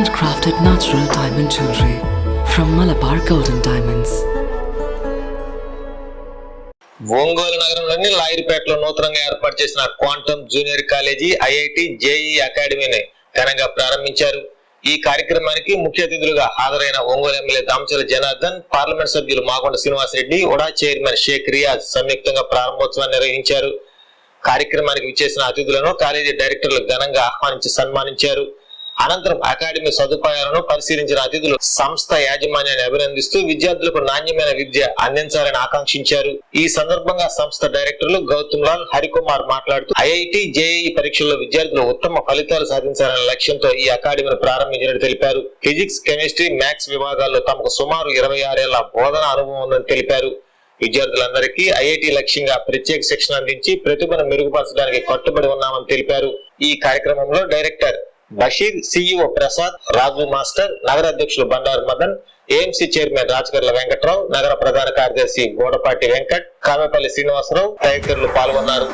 handcrafted natural diamond jewelry from Malabar Golden Diamonds. Ongole నగరంలోని లాయిరిపేటలో నూతనంగా ఏర్పాటు చేసిన quantum junior college IIT JEE అకాడమీని ఘనంగా ప్రారంభించారు. ఈ కార్యక్రమానికి ముఖ్య అతిథులుగా హాజరైన ఒంగోలు ఎమ్మెల్యే దామచర్ల జనార్దన్, పార్లమెంట్ సభ్యులు మాగొండ శ్రీనివాసరెడ్డి, ఉడా చైర్మన్ షేక్ రియాజ్ సంయుక్తంగా ప్రారంభోత్సవాన్ని నిర్వహించారు. కార్యక్రమానికి విచ్చేసిన అతిథులను కాలేజీ డైరెక్టర్లు ఘనంగా ఆహ్వానించి సన్మానించారు. అనంతరం అకాడమీ సదుపాయాలను పరిశీలించిన అతిథులు సంస్థ యాజమాన్యాన్ని అభినందిస్తూ విద్యార్థులకు నాణ్యమైన విద్య అందించాలని ఆకాంక్షించారు. ఈ సందర్భంగా సంస్థ డైరెక్టర్లు గౌతమ్ లాల్, హరికుమార్ మాట్లాడుతూ ఐఐటి జేఈ పరీక్షల్లో విద్యార్థులు ఉత్తమ ఫలితాలు సాధించాలనే లక్ష్యంతో ఈ అకాడమీని ప్రారంభించినట్టు తెలిపారు. ఫిజిక్స్, కెమిస్ట్రీ, మ్యాథ్స్ విభాగాల్లో తమకు సుమారు 26 ఏళ్ల బోధన అనుభవం ఉందని తెలిపారు. విద్యార్థులందరికీ ఐఐటి లక్ష్యంగా ప్రత్యేక శిక్షణ అందించి ప్రతిభను మెరుగుపరచడానికి కట్టుబడి ఉన్నామని తెలిపారు. ఈ కార్యక్రమంలో డైరెక్టర్ బషీర్, సిఇఓ ప్రసాద్, రాజు మాస్టర్, నగర అధ్యక్షులు బండారు మదన్, ఏఎంసీ చైర్మన్ రాజకర్ల వెంకట్రావు, నగర ప్రధాన కార్యదర్శి గోడపాటి వెంకట్, కామెపల్లి శ్రీనివాసరావు తదితరులు పాల్గొన్నారు.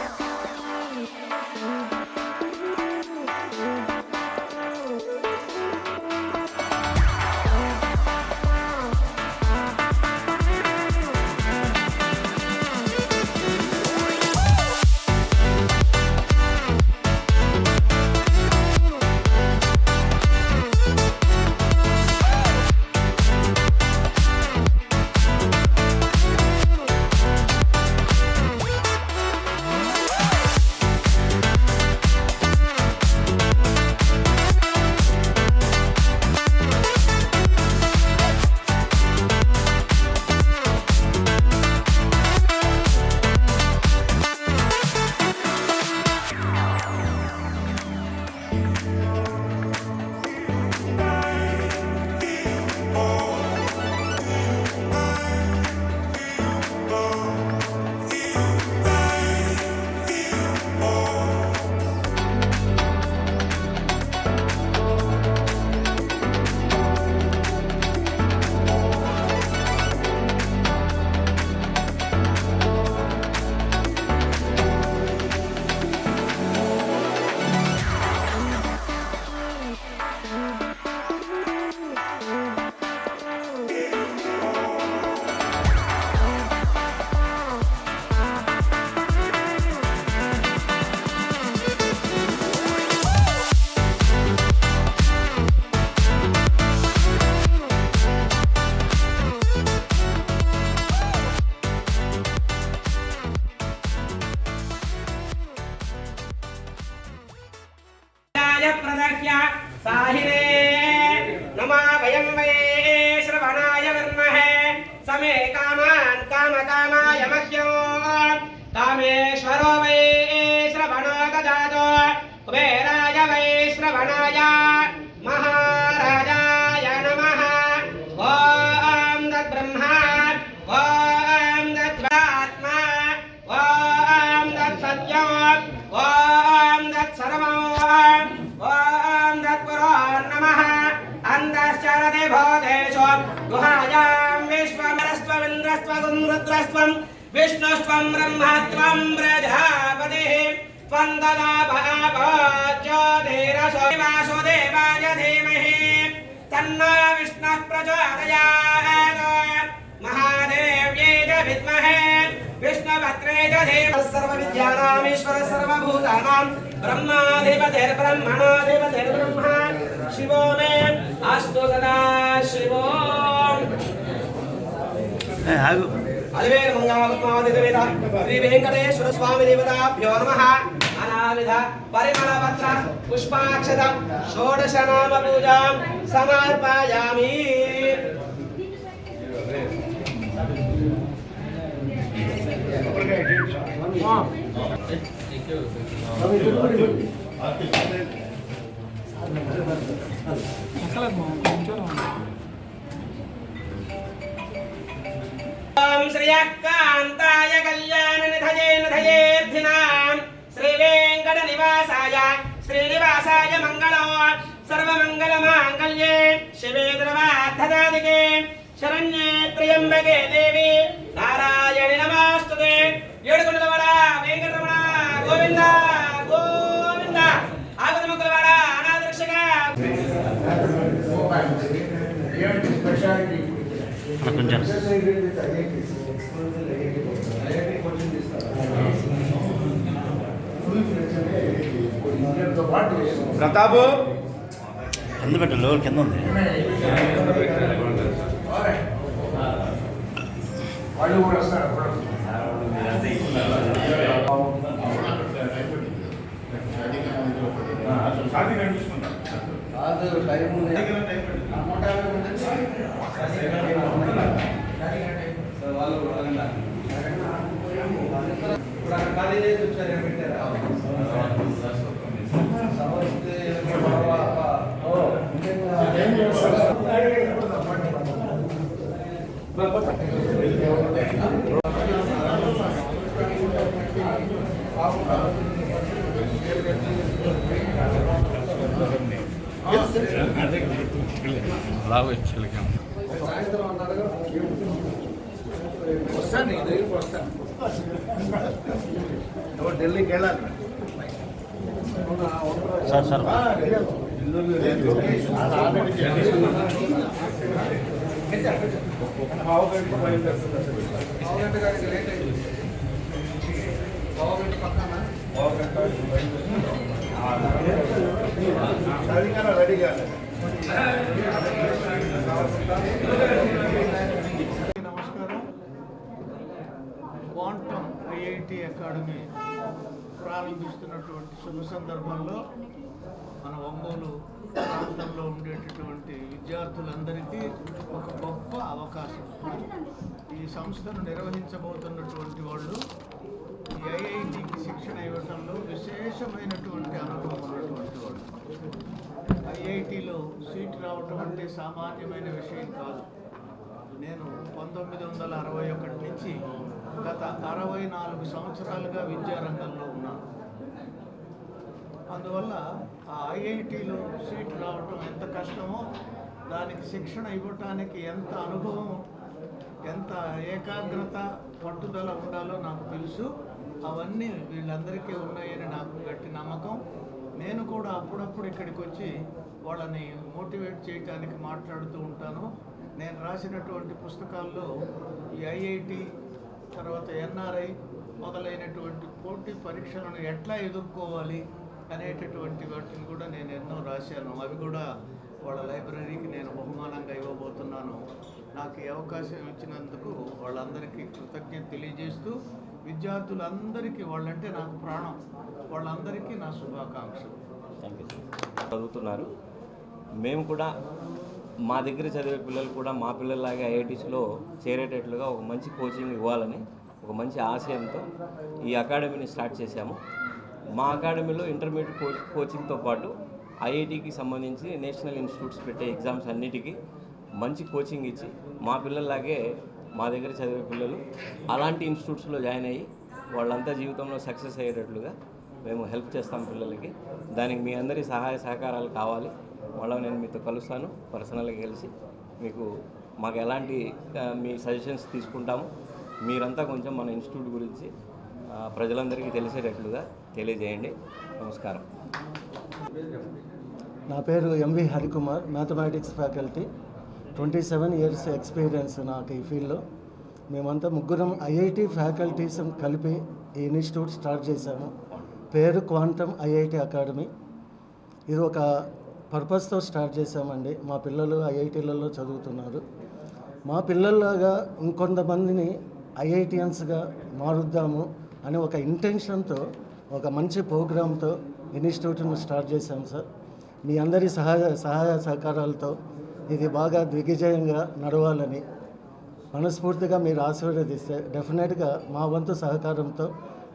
प्रदह्य साहिरे नमा वयं वै श्रवणाय वर्महे समे कामान् कामकामाय मह्यो कामेश्वरो वै श्रवणो ददातो कुबेराय वै श्रवणाय महाराजाय नमः। ॐ तद्ब्रह्मा ॐ तद्वात्मा ॐ तत्सत्यम् ॐ तत्सर्वम् ॐ तत्पुरो नमः। अन्तश्चरति भूतेषु गुहायां विश्वमरस्त्वमिन्द्रस्त्वं रुद्रस्त्वं विष्णुस्त्वं ब्रह्मत्वं प्रजापतिः त्वं तदा ज्योतिरसो वासुदेवाय धीमहि तन्नो विष्णुः प्रचोदयात्। महादेव्यै च विद्महे विष्णुभद्रे च धीमहि। सर्वविद्यानामीश्वरः सर्वभूतानां ब्रह्माधिपतिर्ब्रह्मणोऽधिपतिर्ब्रह्मा शिवो मे अस्तु सदा शिवो। अलवेर मंगलमादिदेवता श्री वेंकटेश्वर स्वामी देवताभ्यो नमः। अनाविध परिमलपत्र पुष्पाक्षत षोडश नाम पूजां समर्पयामि। ओम श्रीयकांताय कल्याणनिधये निधयेऽर्थिनां श्री वेंकटनिवासाय श्रीनिवासाय मंगलो सर्वमंगलमांगल्ये शिवे सर्वार्थसाधिके शरण्ये त्र्यंबके देवी नारायणि नमोस्तुते। ఏడుకొండలవాడ వెంకటరమణ గోవింద గోవింద ఆగతముకులవాడ అనాథరక్షక ప్రతాపు కింద పెట్టాలి, కింద ఉంది. వాళ్ళు కూడా వస్తారు. వస్తాను, వస్తాను. ఢిల్లీకి వెళ్ళాలి సార్ సార్ రెడీగా నమస్కారం. క్వాంటమ్ ఐఐటి అకాడమీ ప్రారంభిస్తున్నటువంటి శుభ సందర్భంలో మన ఒంగోలు ప్రాంతంలో ఉండేటటువంటి విద్యార్థులందరికీ ఒక గొప్ప అవకాశం. ఈ సంస్థను నిర్వహించబోతున్నటువంటి వాళ్ళు ఈ ఐఐటికి శిక్షణ ఇవ్వటంలో విశేషమైనటువంటి అనుభవం ఉన్నటువంటి వాళ్ళు. ఐఐటిలో సీట్ రావటం అంటే సామాన్యమైన విషయం కాదు. నేను 1961 నుంచి గత 64 సంవత్సరాలుగా విద్యారంగంలో ఉన్నాను. అందువల్ల ఆ ఐఐటిలో సీట్ రావటం ఎంత కష్టమో, దానికి శిక్షణ ఇవ్వటానికి ఎంత అనుభవం, ఎంత ఏకాగ్రత, పట్టుదల ఉండాలో నాకు తెలుసు. అవన్నీ వీళ్ళందరికీ ఉన్నాయని నాకు గట్టి నమ్మకం. నేను కూడా అప్పుడప్పుడు ఇక్కడికి వచ్చి వాళ్ళని మోటివేట్ చేయడానికి మాట్లాడుతూ ఉంటాను. నేను రాసినటువంటి పుస్తకాల్లో ఈ ఐఐటి తర్వాత ఎన్ఆర్ఐ మొదలైనటువంటి పోటీ పరీక్షలను ఎట్లా ఎదుర్కోవాలి అనేటటువంటి వాటిని కూడా నేను ఎన్నో రాశాను. అవి కూడా వాళ్ళ లైబ్రరీకి నేను బహుమానంగా ఇవ్వబోతున్నాను. నాకు ఈ అవకాశం ఇచ్చినందుకు వాళ్ళందరికీ కృతజ్ఞత తెలియజేస్తూ, విద్యార్థులందరికీ, వాళ్ళంటే నాకు ప్రాణం, వాళ్ళందరికీ నా శుభాకాంక్షలు. చదువుతున్నారు. మేము కూడా మా దగ్గర చదివే పిల్లలు కూడా మా పిల్లల్లాగే ఐఐటీస్లో చేరేటట్లుగా ఒక మంచి కోచింగ్ ఇవ్వాలని ఒక మంచి ఆశయంతో ఈ అకాడమీని స్టార్ట్ చేశాము. మా అకాడమీలో ఇంటర్మీడియట్ కోచింగ్తో పాటు ఐఐటికి సంబంధించి నేషనల్ ఇన్స్టిట్యూట్స్ పెట్టే ఎగ్జామ్స్ అన్నిటికీ మంచి కోచింగ్ ఇచ్చి మా పిల్లల్లాగే మా దగ్గర చదివే పిల్లలు అలాంటి ఇన్స్టిట్యూట్స్లో జాయిన్ అయ్యి వాళ్ళంతా జీవితంలో సక్సెస్ అయ్యేటట్లుగా మేము హెల్ప్ చేస్తాం పిల్లలకి. దానికి మీ అందరి సహాయ సహకారాలు కావాలి. మళ్ళీ నేను మీతో కలుస్తాను, పర్సనల్గా కలిసి మీకు మాకు ఎలాంటి మీ సజెషన్స్ తీసుకుంటాము. మీరంతా కొంచెం మన ఇన్స్టిట్యూట్ గురించి ప్రజలందరికీ తెలిసేటట్లుగా తెలియజేయండి. నమస్కారం. నా పేరు MV Harikumar, mathematics faculty. 27 years experience నాకు ఈ ఫీల్డ్లో. మేమంతా ముగ్గురం ఐఐటి ఫ్యాకల్టీస్ కలిపి ఈ ఇన్స్టిట్యూట్ స్టార్ట్ చేశాము. పేరు క్వాంటమ్ ఐఐటి అకాడమీ. ఇది ఒక పర్పస్తో స్టార్ట్ చేశామండి. మా పిల్లలు ఐఐటీలలో చదువుతున్నారు. మా పిల్లల్లాగా ఇంకొంతమందిని ఐఐటియన్స్గా మారుద్దాము అనే ఒక ఇంటెన్షన్తో, ఒక మంచి ప్రోగ్రాంతో ఇన్స్టిట్యూట్ను స్టార్ట్ చేశాం సార్. మీ అందరి సహాయ సహకారాలతో ఇది బాగా దిగ్విజయంగా నడవాలని మనస్ఫూర్తిగా మీరు ఆశీర్వదిస్తే డెఫినెట్గా మా వంతు సహకారంతో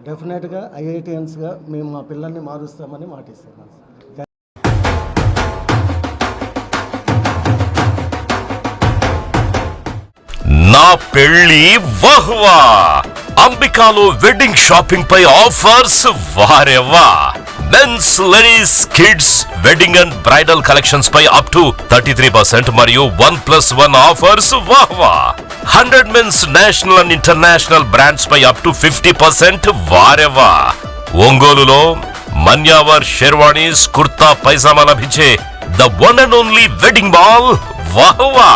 డెఫినెట్గా ఐఐటియన్స్గా మేము మా పిల్లల్ని మారుస్తామని మాటిస్తున్నాం. నా పెళ్లి వహ్వా అంబికాలో వెడ్డింగ్ షాపింగ్ పై ఆఫర్స్ వారెవ్వా. Men's, ladies, kids wedding and bridal collections పై అప్ టు 33% మరియు 1+1 ఆఫర్స్ వాహ్వా. 100 men's national and international brands పై అప్ టు 50% వారెవ్వా. ఒంగోలులో మన్యావర్ షెర్వాణీస్, కుర్తా, పైజామా లభించే the one and only wedding mall వాహ్వా.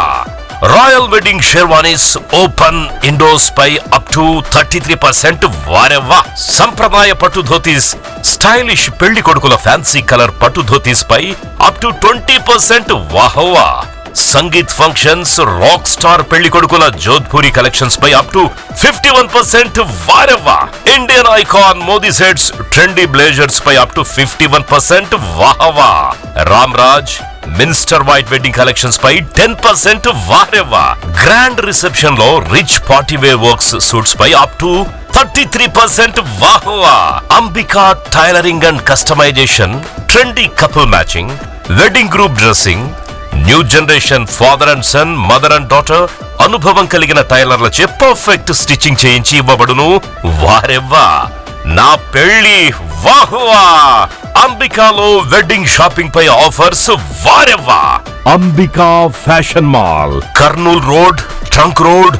Royal wedding sherwanis open indoors పై అప్ టు 33%. వారెవ్వా! సంప్రదాయ పట్టు ధోతీస్, స్టైలిష్ పెళ్లి కొడుకుల ఫ్యాన్సీ కలర్ పట్టు ధోతీస్ పై అప్ టు 20%. వాహవా! సంగీత్ ఫంక్షన్స్, రాక్ స్టార్ పెళ్లి కొడుకుల జోధ్పూరి కలెక్షన్స్ పై అప్ టు 51%. వారెవ్వా! Indian icon Modi sets, trendy blazers పై అప్ టు 51%. వాహవా! Ram Raj, minister white wedding collections పై 10%. వారెవ్వా! గ్రాండ్ రిసెప్షన్ లో rich party wear works suits పై అప్ టు 33%. వాహవా! Ambika tailoring and customisation, trendy couple matching, wedding group dressing, new generation father and son, mother and daughter అనుభవం కలిగిన టైలర్లచే perfect stitching చేయించి ఇవ్వబడును. వారెవ్వా! నా పెళ్లి వాహ్వా! అంబికాలో వెడ్డింగ్ షాపింగ్ పై ఆఫర్స్. వారెవ్వా! Ambika fashion mall, Kurnool road, trunk road,